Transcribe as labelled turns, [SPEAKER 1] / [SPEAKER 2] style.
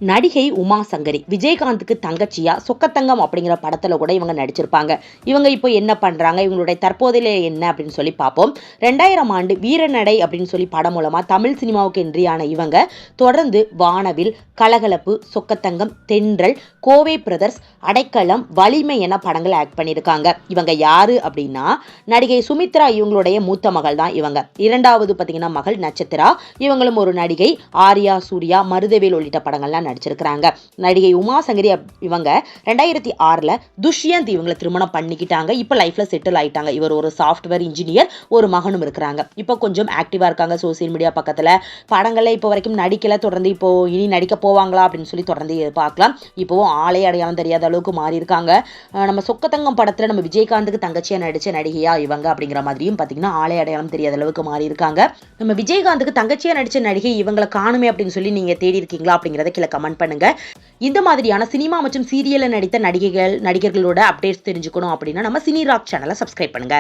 [SPEAKER 1] நடிகை உமா சங்கரி விஜயகாந்துக்கு தங்கச்சியா சொக்கத்தங்கம் அப்படிங்கிற படத்துல கூட இவங்க நடிச்சிருப்பாங்க. இவங்க இப்போ என்ன பண்றாங்க, இவங்களுடைய தற்போதையில என்ன அப்படின்னு சொல்லி பார்ப்போம். 2000 ஆண்டு வீரநடை அப்படின்னு சொல்லி படம் மூலமா தமிழ் சினிமாவுக்கு என்ட்ரியான இவங்க தொடர்ந்து வானவில், கலகலப்பு, சொக்கத்தங்கம், தென்றல், கோவை பிரதர்ஸ், அடைக்கலம், வலிமை என படங்கள் ஆக்ட் பண்ணியிருக்காங்க. இவங்க யாரு அப்படின்னா நடிகை சுமித்ரா இவங்களுடைய மூத்த மகள் தான் இவங்க. இரண்டாவது பார்த்தீங்கன்னா மகள் நட்சத்திரா, இவங்களும் ஒரு நடிகை. ஆர்யா, சூர்யா, மருதவேல் உள்ளிட்ட படங்கள்லாம் நடிச்சிருக்கிறாங்க. நடிகை உமா சங்கரி இவங்க 2006 துஷ்யந்த் இவங்களை திருமணம் பண்ணிக்கிட்டாங்க. இப்போ லைஃப்ல செட்டில் ஆயிட்டாங்க. இவர் ஒரு சாஃப்ட்வேர் இன்ஜினியர், ஒரு மகனும் இருக்கிறாங்க. இப்போ கொஞ்சம் ஆக்டிவா இருக்காங்க சோசியல் மீடியா பக்கத்துல. படங்கள்ல இப்போ வரைக்கும் நடிக்கல, தொடர்ந்து இப்போ இனி நடிக்க போவாங்களா அப்படின்னு சொல்லி தொடர்ந்து பார்க்கலாம். இப்போ ஆளே அடையாளம் தெரியாத அளவுக்கு மாறி இருக்காங்க. நம்ம சொக்கத்தங்கம் படத்துல நம்ம விஜயகாந்துக்கு தங்கச்சியா நடிச்ச நடிகையா இவங்க அப்படிங்கிற மாதிரியும் பார்த்தீங்கன்னா ஆளே அடையாளம் தெரியாத அளவுக்கு மாறி இருக்காங்க. நம்ம விஜயகாந்துக்கு தங்கச்சியா நடிச்ச நடிகை இவங்களை காணுமே அப்படின்னு சொல்லி நீங்க தேடி இருக்கீங்களா அப்படிங்கிறத கீழே கமெண்ட் பண்ணுங்க. இந்த மாதிரியான சினிமா மற்றும் சீரியல்ல நடித்த நடிகைகளோட அப்டேட்ஸ் தெரிஞ்சுக்கணும் அப்படின்னா நம்ம சினி ராக் சேனலை சப்ஸ்கிரைப் பண்ணுங்க.